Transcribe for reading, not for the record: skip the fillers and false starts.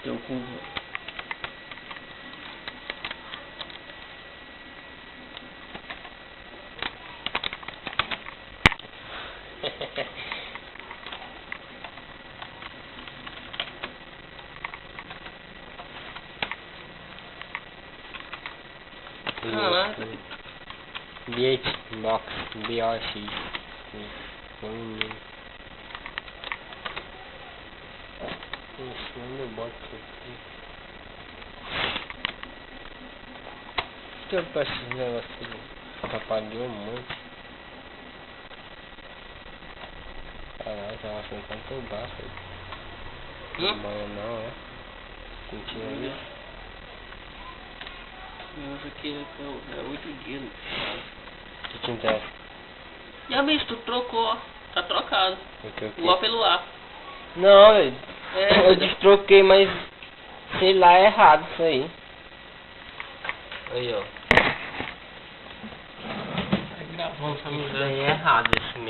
Teu cu. Caraca. Box BOX. Isso, onde eu boto isso aqui? Eu peço esse negócio aqui. Atrapalhou muito. Caralho, tava sentando tão baixo. Não banho não, é? Sentindo isso? Isso aqui é 8 dias. O que te interessa? Já bicho, tu trocou. Tá trocado. O A pelo A. Não, velho. É, Eu destroquei, mas sei lá, é errado isso aí. Aí, ó. Tá gravando essa merda aí, é errado esse mesmo.